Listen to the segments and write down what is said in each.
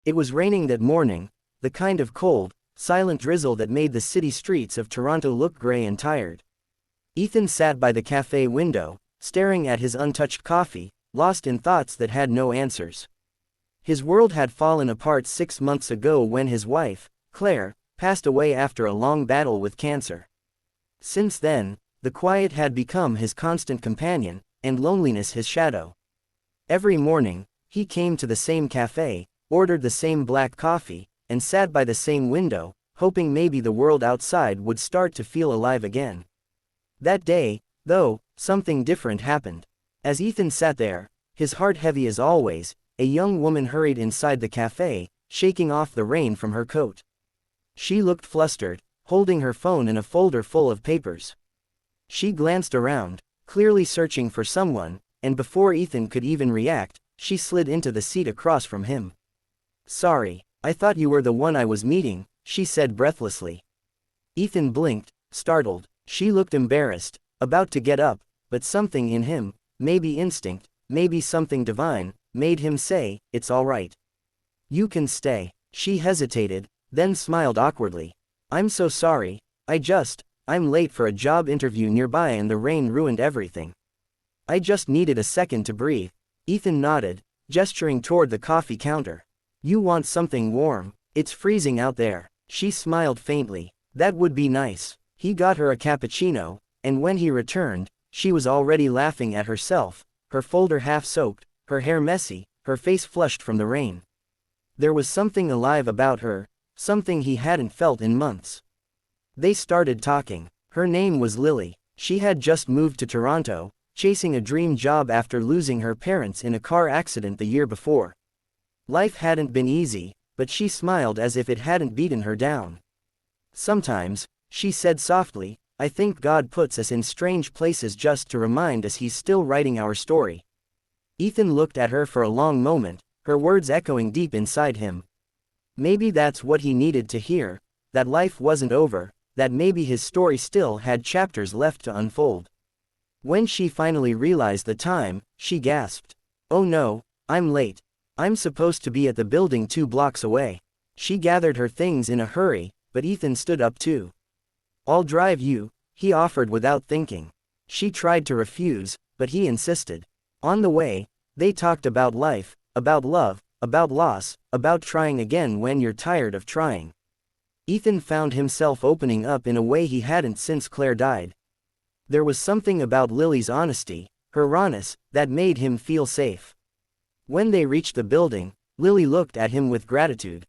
It was raining that morning, the kind of cold, silent drizzle that made the city streets of Toronto look gray and tired. Ethan sat by the cafe window, staring at his untouched coffee, lost in thoughts that had no answers. His world had fallen apart 6 months ago when his wife, Claire, passed away after a long battle with cancer. Since then, the quiet had become his constant companion, and loneliness his shadow. Every morning, he came to the same cafe, ordered the same black coffee, and sat by the same window, hoping maybe the world outside would start to feel alive again. That day, though, something different happened. As Ethan sat there, his heart heavy as always, a young woman hurried inside the cafe, shaking off the rain from her coat. She looked flustered, holding her phone and a folder full of papers. She glanced around, clearly searching for someone, and before Ethan could even react, she slid into the seat across from him. "Sorry, I thought you were the one I was meeting," she said breathlessly. Ethan blinked, startled. She looked embarrassed, about to get up, but something in him, maybe instinct, maybe something divine, made him say, "It's all right. You can stay." She hesitated, then smiled awkwardly. "I'm so sorry, I'm late for a job interview nearby and the rain ruined everything. I just needed a second to breathe." Ethan nodded, gesturing toward the coffee counter. "You want something warm? It's freezing out there." She smiled faintly. "That would be nice." He got her a cappuccino, and when he returned, she was already laughing at herself, her folder half soaked, her hair messy, her face flushed from the rain. There was something alive about her, something he hadn't felt in months. They started talking. Her name was Lily. She had just moved to Toronto, chasing a dream job after losing her parents in a car accident the year before. Life hadn't been easy, but she smiled as if it hadn't beaten her down. "Sometimes," she said softly, "I think God puts us in strange places just to remind us He's still writing our story." Ethan looked at her for a long moment, her words echoing deep inside him. Maybe that's what he needed to hear, that life wasn't over, that maybe his story still had chapters left to unfold. When she finally realized the time, she gasped. "Oh no, I'm late. I'm supposed to be at the building 2 blocks away." She gathered her things in a hurry, but Ethan stood up too. "I'll drive you," he offered without thinking. She tried to refuse, but he insisted. On the way, they talked about life, about love, about loss, about trying again when you're tired of trying. Ethan found himself opening up in a way he hadn't since Claire died. There was something about Lily's honesty, her rawness, that made him feel safe. When they reached the building, Lily looked at him with gratitude.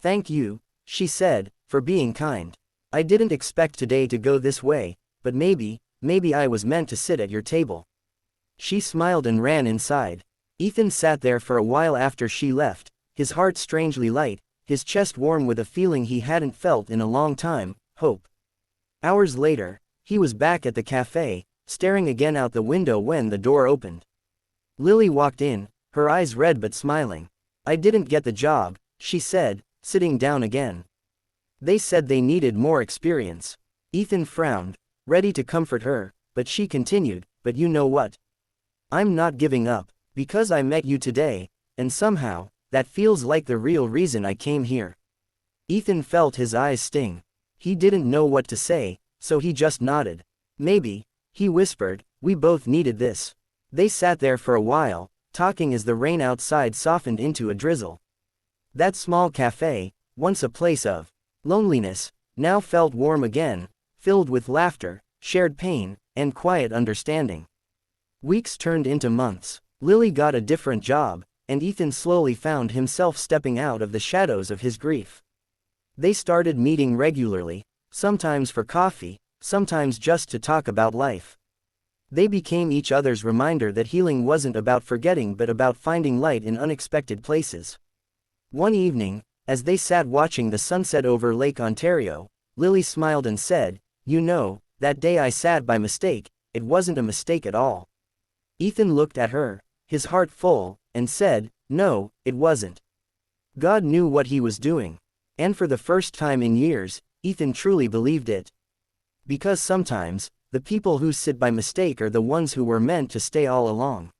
"Thank you," she said, "for being kind. I didn't expect today to go this way, but maybe I was meant to sit at your table." She smiled and ran inside. Ethan sat there for a while after she left, his heart strangely light, his chest warm with a feeling he hadn't felt in a long time, hope. Hours later, he was back at the cafe, staring again out the window when the door opened. Lily walked in, her eyes red but smiling. "I didn't get the job," she said, sitting down again. "They said they needed more experience." Ethan frowned, ready to comfort her, but she continued, "But you know what? I'm not giving up, because I met you today, and somehow, that feels like the real reason I came here." Ethan felt his eyes sting. He didn't know what to say, so he just nodded. "Maybe," he whispered, "we both needed this." They sat there for a while, talking as the rain outside softened into a drizzle. That small cafe, once a place of loneliness, now felt warm again, filled with laughter, shared pain, and quiet understanding. Weeks turned into months. Lily got a different job, and Ethan slowly found himself stepping out of the shadows of his grief. They started meeting regularly, sometimes for coffee, sometimes just to talk about life. They became each other's reminder that healing wasn't about forgetting but about finding light in unexpected places. One evening, as they sat watching the sunset over Lake Ontario, Lily smiled and said, "You know, that day I sat by mistake, it wasn't a mistake at all." Ethan looked at her, his heart full, and said, "No, it wasn't." God knew what he was doing. And for the first time in years, Ethan truly believed it. Because sometimes, the people who sit by mistake are the ones who were meant to stay all along.